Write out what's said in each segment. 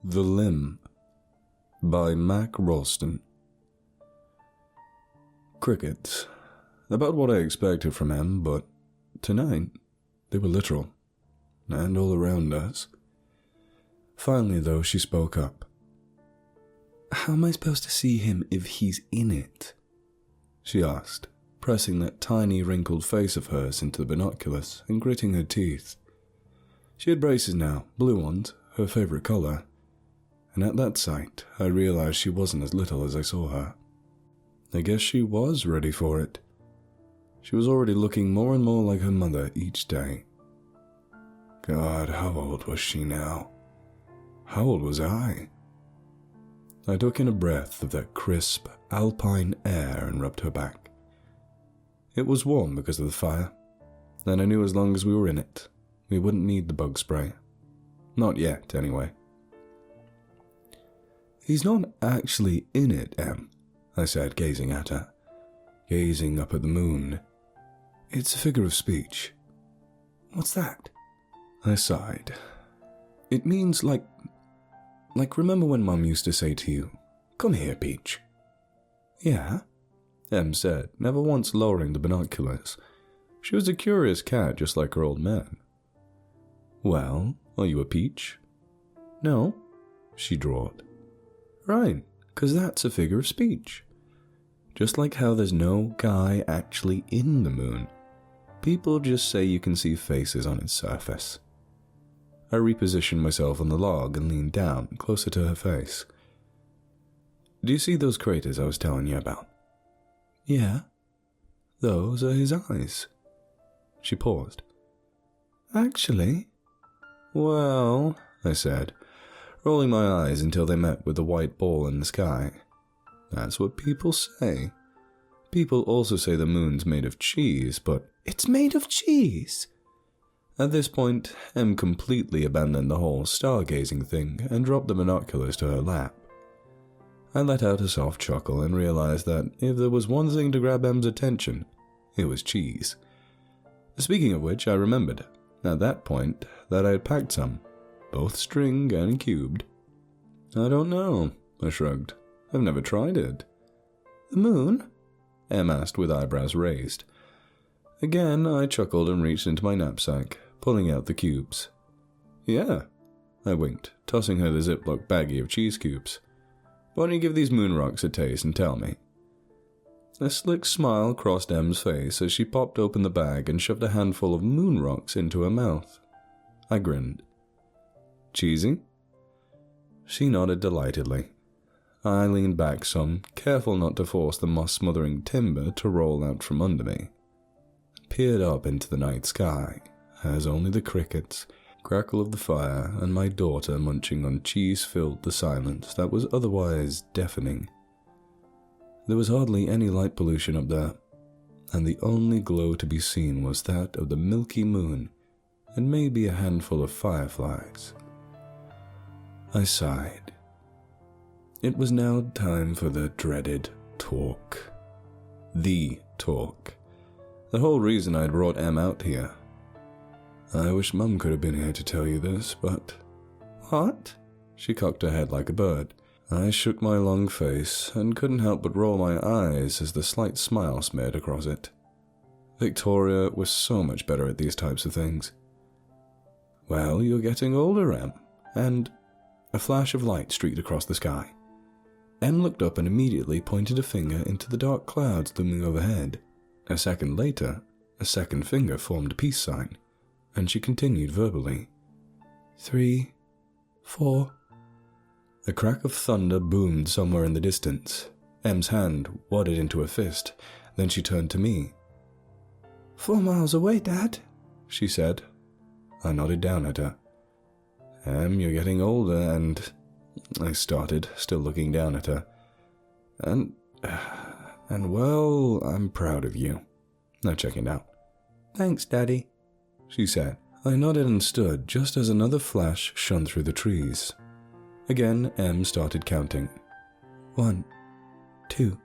The Limb by Mac Ralston. Crickets. About what I expected from Em, but tonight they were literal, and all around us. Finally, though, she spoke up. "How am I supposed to see him if he's in it?" she asked, pressing that tiny wrinkled face of hers into the binoculars and gritting her teeth. She had braces now, blue ones, her favourite colour, and at that sight I realised she wasn't as little as I saw her. I guess she was ready for it. She was already looking more and more like her mother each day. God, how old was she now? How old was I? I took in a breath of that crisp, alpine air and rubbed her back. It was warm because of the fire, and I knew as long as we were in it, we wouldn't need the bug spray. Not yet, anyway. "He's not actually in it, Em," I said, gazing at her, gazing up at the moon. "It's a figure of speech." "What's that?" I sighed. "It means like remember when Mum used to say to you, 'Come here, Peach'?" "Yeah," Em said, never once lowering the binoculars. She was a curious cat just like her old man. "Well, are you a peach?" "No," she drawled. "Right, 'cause that's a figure of speech. Just like how there's no guy actually in the moon. People just say you can see faces on its surface." I repositioned myself on the log and leaned down, closer to her face. "Do you see those craters I was telling you about?" "Yeah." "Those are his eyes." She paused. "Actually?" "Well," I said, rolling my eyes until they met with the white ball in the sky. "That's what people say. People also say the moon's made of cheese, but—" "It's made of cheese!" At this point, Em completely abandoned the whole stargazing thing and dropped the binoculars to her lap. I let out a soft chuckle and realized that if there was one thing to grab Em's attention, it was cheese. Speaking of which, I remembered, at that point, that I had packed some, both string and cubed. "I don't know," I shrugged. "I've never tried it." "The moon?" Em asked with eyebrows raised. Again, I chuckled and reached into my knapsack, pulling out the cubes. "Yeah," I winked, tossing her the Ziploc baggie of cheese cubes. "Why don't you give these moon rocks a taste and tell me?" A slick smile crossed Em's face as she popped open the bag and shoved a handful of moon rocks into her mouth. I grinned. "Cheesy?" She nodded delightedly. I leaned back some, careful not to force the moss-smothering timber to roll out from under me. Peered up into the night sky, as only the crickets, crackle of the fire, and my daughter munching on cheese filled the silence that was otherwise deafening. There was hardly any light pollution up there, and the only glow to be seen was that of the milky moon and maybe a handful of fireflies. I sighed. It was now time for the dreaded talk. The talk. The whole reason I'd brought Em out here. I wish Mum could have been here to tell you this, but... "What?" She cocked her head like a bird. I shook my long face and couldn't help but roll my eyes as the slight smile smeared across it. Victoria was so much better at these types of things. "Well, you're getting older, Em, and..." A flash of light streaked across the sky. Em looked up and immediately pointed a finger into the dark clouds looming overhead. A second later, a second finger formed a peace sign, and she continued verbally. 3, 4... A crack of thunder boomed somewhere in the distance. Em's hand wadded into a fist, then she turned to me. 4 miles away, Dad," she said. I nodded down at her. "Em, you're getting older and..." I started, still looking down at her. And well, I'm proud of you." I checking out. "Thanks, Daddy," she said. I nodded and stood just as another flash shone through the trees. Again, Em started counting. 1, 2...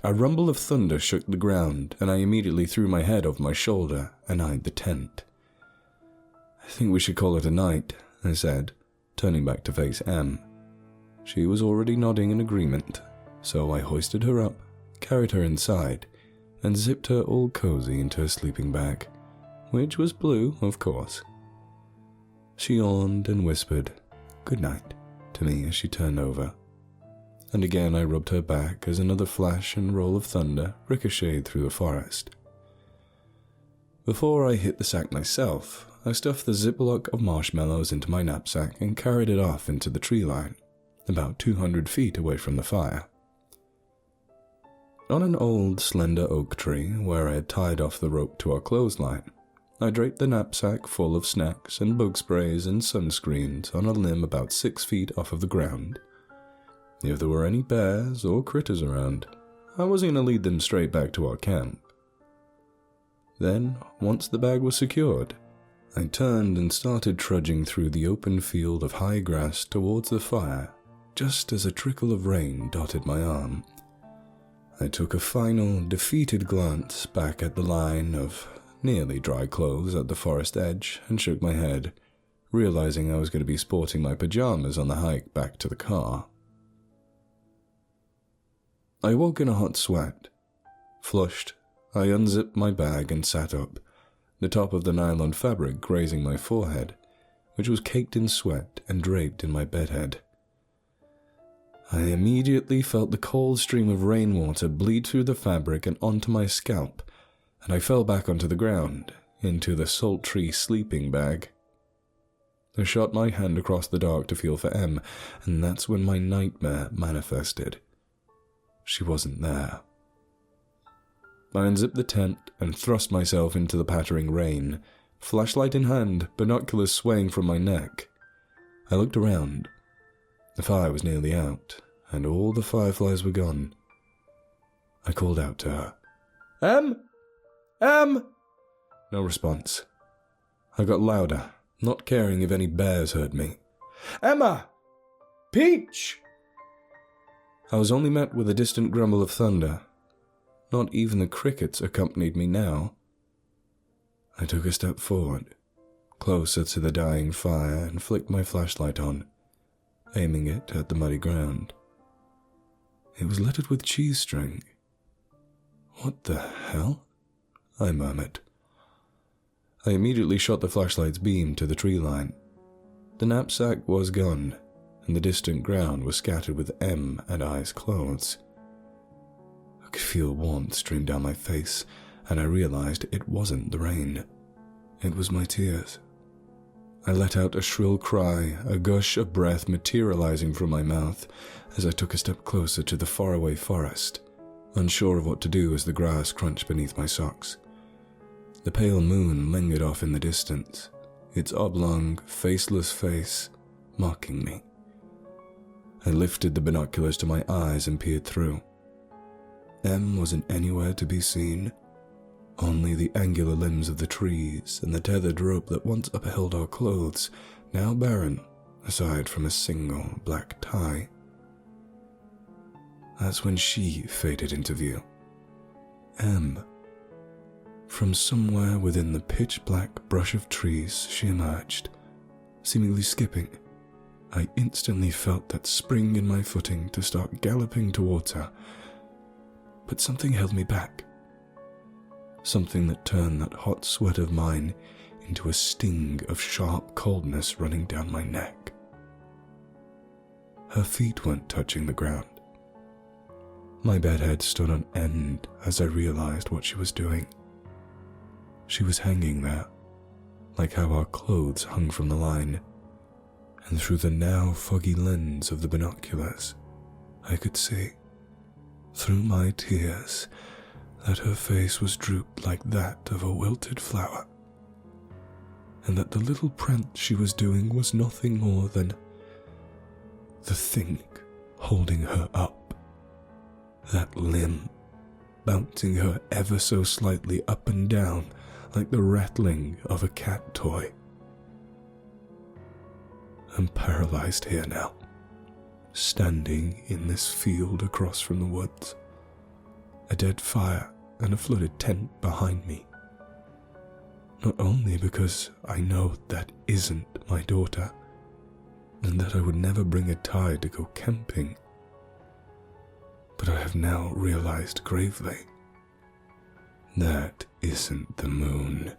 A rumble of thunder shook the ground, and I immediately threw my head over my shoulder and eyed the tent. "I think we should call it a night," I said, turning back to face Em. She was already nodding in agreement, so I hoisted her up, carried her inside, and zipped her all cozy into her sleeping bag, which was blue, of course. She yawned and whispered, "Good night," to me as she turned over. And again I rubbed her back as another flash and roll of thunder ricocheted through the forest. Before I hit the sack myself, I stuffed the Ziploc of marshmallows into my knapsack and carried it off into the tree line, about 200 feet away from the fire. On an old, slender oak tree where I had tied off the rope to our clothesline, I draped the knapsack full of snacks and bug sprays and sunscreens on a limb about 6 feet off of the ground. If there were any bears or critters around, I was going to lead them straight back to our camp. Then, once the bag was secured, I turned and started trudging through the open field of high grass towards the fire, just as a trickle of rain dotted my arm. I took a final, defeated glance back at the line of nearly dry clothes at the forest edge and shook my head, realizing I was going to be sporting my pajamas on the hike back to the car. I woke in a hot sweat. Flushed, I unzipped my bag and sat up, the top of the nylon fabric grazing my forehead, which was caked in sweat and draped in my bedhead. I immediately felt the cold stream of rainwater bleed through the fabric and onto my scalp, and I fell back onto the ground, into the sultry sleeping bag. I shot my hand across the dark to feel for Em, and that's when my nightmare manifested. She wasn't there. I unzipped the tent and thrust myself into the pattering rain, flashlight in hand, binoculars swaying from my neck. I looked around. The fire was nearly out, and all the fireflies were gone. I called out to her. "Em! Em!" No response. I got louder, not caring if any bears heard me. "Emma! Peach!" I was only met with a distant grumble of thunder. Not even the crickets accompanied me now. I took a step forward, closer to the dying fire, and flicked my flashlight on, aiming it at the muddy ground. It was littered with cheese string. "What the hell?" I murmured. I immediately shot the flashlight's beam to the tree line. The knapsack was gone, and the distant ground was scattered with Em and I's clothes. I could feel warmth stream down my face, and I realized it wasn't the rain. It was my tears. I let out a shrill cry, a gush of breath materializing from my mouth as I took a step closer to the faraway forest, unsure of what to do as the grass crunched beneath my socks. The pale moon lingered off in the distance, its oblong, faceless face mocking me. I lifted the binoculars to my eyes and peered through. Em wasn't anywhere to be seen. Only the angular limbs of the trees and the tethered rope that once upheld our clothes, now barren, aside from a single black tie. That's when she faded into view. Em. From somewhere within the pitch-black brush of trees she emerged, seemingly skipping. I instantly felt that spring in my footing to start galloping towards her, but something held me back. Something that turned that hot sweat of mine into a sting of sharp coldness running down my neck. Her feet weren't touching the ground. My bedhead stood on end as I realized what she was doing. She was hanging there, like how our clothes hung from the line, and through the now foggy lens of the binoculars, I could see, through my tears, that her face was drooped like that of a wilted flower, and that the little print she was doing was nothing more than the thing holding her up, that limb bouncing her ever so slightly up and down like the rattling of a cat toy. I'm paralyzed here now, standing in this field across from the woods, a dead fire and a flooded tent behind me. Not only because I know that isn't my daughter, and that I would never bring a tide to go camping. But I have now realized gravely, that isn't the moon.